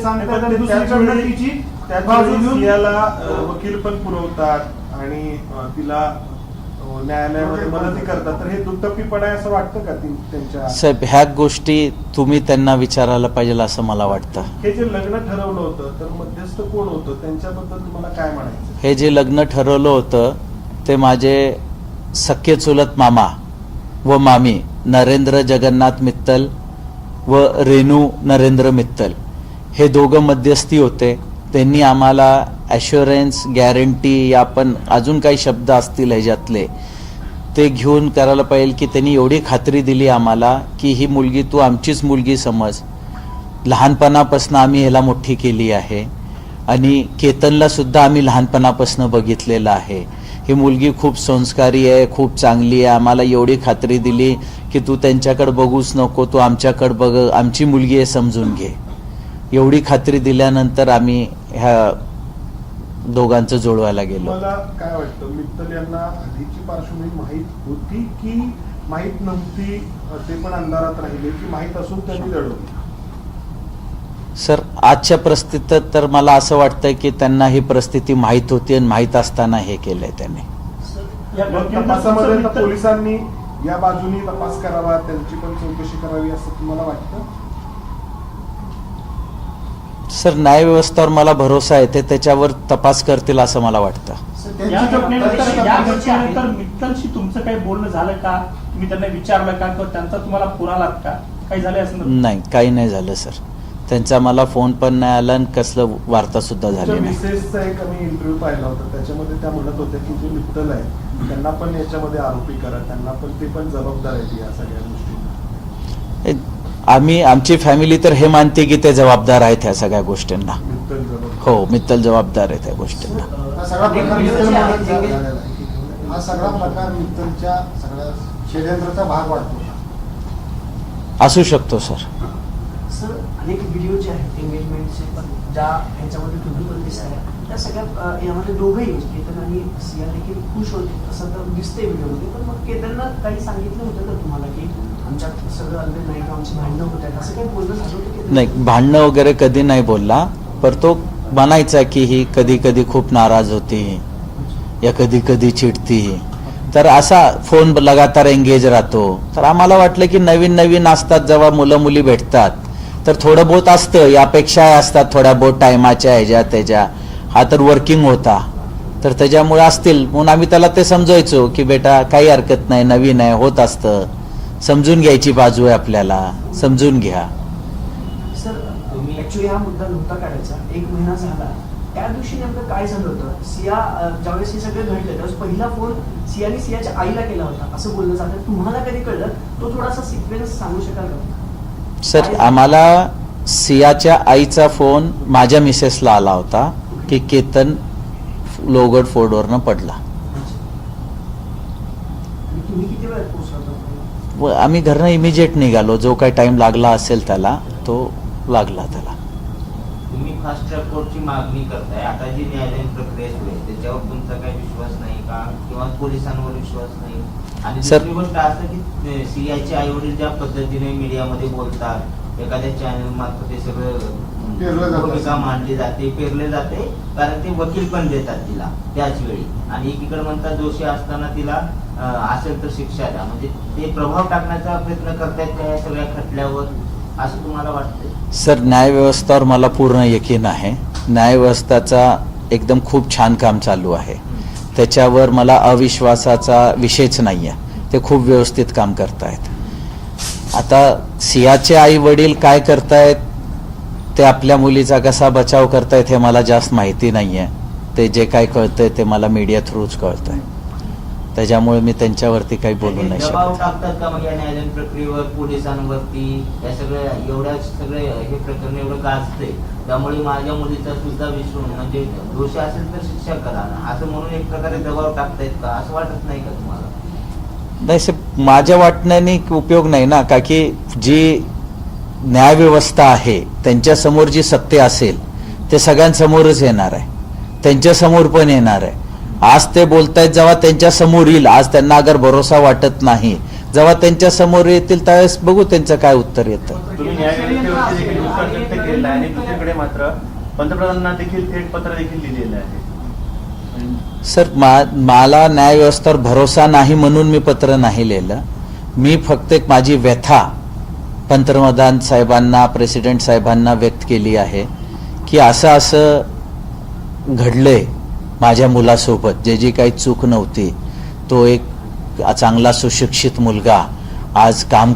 सांगतात आणि दुसरीकडनं तिची बाजू घेऊन याला वकील पण पुरवतात आणि तिला न्यायालयामध्ये मदत करतात, तर हे दुटप्पीपणा आहे असं वाटतं का त्यांच्या? साहेब, ह्या गोष्टी तुम्ही त्यांना विचारायला पाहिजे असं मला वाटतं. हे जे लग्न ठरवलं होतं तर मध्यस्थ कोण होतं, त्यांच्याबद्दल तुम्हाला काय म्हणायचं? हे जे लग्न ठरवलं होतं ते माझे सख्खे चुलत मामा व मामी नरेंद्र जगन्नाथ मित्तल व रेणू नरेंद्र मित्तल हे दोघं मध्यस्थी होते. त्यांनी आम्हाला ॲश्युरन्स, गॅरंटी या पण अजून काही शब्द असतील ह्याच्यातले ते घेऊन करायला पाहिजे की त्यांनी एवढी खात्री दिली आम्हाला की ही मुलगी तू आमचीच मुलगी समज. लहानपणापासून आम्ही ह्याला मोठी केली आहे आणि केतनला सुद्धा आम्ही लहानपणापासून बघितलेलं आहे. ही मुलगी खूप संस्कारी आहे, खूप चांगली आहे. आम्हाला एवढी खात्री दिली की तू त्यांच्याकडे बघूच नको, तू आमच्याकडे बघ, आमची मुलगी आहे समजून घे. एवढी खात्री दिल्यानंतर आम्ही ह्या दोघांचं जुळवायला गेलो. मला काय वाटतं, मित्तल यांना आधीची पार्श्वभूमी माहीत होती की माहीत नव्हती, ते पण अंधारात राहिले, की माहीत असून त्यांनी लढवली? सर, आजच्या परिस्थितीत तर मला असं वाटतं की त्यांना ही परिस्थिती माहीत होती आणि माहीत असताना हे केलंय त्यांनी. तपासामध्ये पोलिसांनी या बाजूनी तपास करावा, त्यांची पण चौकशी करावी असं तुम्हाला वाटतं? सर, न्यायव्यवस्थेवर मला भरोसा आहे, ते त्याच्यावर तपास करतील असं मला वाटतं. या घटनेनंतर मित्तलशी तुमचं काही बोलणं झालं का? तुम्ही त्यांना विचारलं का किंवा त्यांचा तुम्हाला फोन आलात का? काही झालं असं? नाही, काही नाही झालं सर. त्यांचा मला फोन पण नाही आला आणि कसलं वार्ता सुद्धा झाली नाही. मिसेसचा एक आम्ही इंटरव्ह्यू पाहिला होता, त्याच्यामध्ये त्या म्हणत होत्या की जे मित्तल आहे त्यांना पण याच्यामध्ये आरोपी करा, त्यांना पण ते पण जबाबदार आहेत या सगळ्या गोष्टी. आमची फॅमिली तर हे मानते की ते जबाबदार आहेत ह्या सगळ्या गोष्टींना. मित्तल जबाबदार? हो, मित्तल जबाबदार आहे त्या गोष्टींना. हा सगळा प्रकार मित्तलच्या सगळ्या षडयंत्राचा भाग वाटतो. असू शकतो सर. सर, अनेक व्हिडिओ जे आहेत एंगेजमेंटचे पण ज्या ह्याच्यामध्ये तुम्ही पण दिसताय त्या सगळ्या यामध्ये दोघंही केतन आणि सिया देखील खुश होते असं तर दिसतंय व्हिडिओमध्ये. पण मग केतनला काही सांगितलं होतं का तुम्हाला की आमच्यात सगळं अलबेल नाही, आमची भांडणं होत आहेत, असं काही बोलणं झालं होतं? नाही, भांडणं वगैरे कधी नाही बोलला, पर तो म्हणायचा की ही कधी कधी खूप नाराज होती या कधी कधी चिडती, तर असा फोन लगातार एंगेज राहतो. तर आम्हाला वाटलं की नवीन नवीन असतात जेव्हा मुलं मुली भेटतात तर थोडं बहुत असतं, यापेक्षा असतात थोड्या बहुत टायमाच्या ह्याच्या त्याच्या. हा तर वर्किंग होता तर त्याच्यामुळे असतील म्हणून आम्ही त्याला ते समजायचो की बेटा काही हरकत नाही, नवीन आहे, होत असतं, समजून घ्यायची बाजू आहे आपल्याला, समजून घ्या. सर, तुम्ही ऍक्च्युली हा मुद्दा नव्हता काढायचा, 1 महिना झाला. त्या दिवशी नेमकं काय झालं होतं? सिया ज्यावेळेस हे सगळं घडलं त्यावेळेस पहिला फोन सियाने सियाच्या आईला केला होता असं बोललं जातं. तुम्हाला कधी कळलं? तो थोडासा सिक्वेन्स सांगू शकाल का? सर, आम्हाला सियाच्या आईचा फोन माझ्या मिसेसला आला होता की केतन लोगड फोर्डवरनं पडला. तुम्ही किती वेळात पोहोचला होता? व आम्ही घरनं इमिजिएट निघालो, जो काही टाइम लागला असेल त्याला तो लागला त्याला. तुम्ही फास्ट ट्रॅक कोर्टची मागणी करताय, आता जी न्यायालयीन प्रक्रिया सुरू आहे त्याच्यावर तुमचा काही विश्वास नाही का किंवा पोलिसांवर विश्वास नाही? आणि दुसरी गोष्ट असं की सियाचे आई वडील ज्या पद्धतीने मीडियामध्ये बोलतात, एखाद्या चॅनल मार्फत ते सगळं भूमिका मांडली जाते, पेरले जाते, कारण ते वकील पण देतात तिला त्याच वेळी, आणि एकीकडे म्हणतात दोषी असताना तिला असेल तर शिक्षा द्या, म्हणजे ते प्रभाव टाकण्याचा प्रयत्न करतायत त्या सगळ्या खटल्यावर, असं तुम्हाला वाटतंय? सर, न्यायव्यवस्थेवर मला पूर्ण यकीन आहे. न्यायव्यवस्थेचा एकदम खूप छान काम चालू आहे, त्याच्यावर मला अविश्वासाचा विषयच नाही आहे. ते खूप व्यवस्थित काम करतायत. आता सियाचे आई वडील काय करतायत, ते आपल्या मुलीचा कसा बचाव करतायत हे मला जास्त माहिती नाही आहे. ते जे काय कळतंय ते मला मीडिया थ्रूच कळतंय, त्याच्यामुळे मी त्यांच्यावरती काही बोलू नाही शकत. दबाव टाकतात का मग या न्यायालयीन प्रक्रियेवर, पोलिसांवरती? या सगळ्या एवढ्या सगळे हे प्रकरण एवढं गाजते, त्यामुळे माझ्या मुलीचा सुद्धा विश्वास, म्हणजे दोषी असेल तर शिक्षा करा असं म्हणून एक प्रकारे दबाव टाकतायत का, असं वाटत नाही का तुम्हाला? नाही सर, माझ्या वाटण्याने उपयोग नाही ना, का की जी न्यायव्यवस्था आहे त्यांच्यासमोर जी सत्य असेल ते सगळ्यांसमोरच येणार आहे, त्यांच्यासमोर पण येणार आहे. आज ते बोलतायत, जेव्हा त्यांच्या समोर येईल, आज त्यांना अगर भरोसा वाटत नाही, जेव्हा त्यांच्या समोर येतील त्यावेळेस बघू त्यांचं काय उत्तर येतं. तुम्ही न्यायव्यवस्थेवरती देखील विश्वास व्यक्त केला आणि दुसरीकडे मात्र पंतप्रधानांना देखील थेट पत्र देखील लिहिलेलं आहे. सर मला न्याय व्यवस्थेवर भरोसा नाही म्हणून मी पत्र नाही लिहिलं. मी फक्त एक माझी व्यथा पंतप्रधान साहेबांना, प्रेसिडेंट साहेबांना व्यक्त केली आहे की असं घडलंय माझ्या मुलासोबत, जी काही चूक नव्हती. तो एक चांगला सुशिक्षित मुलगा आज काम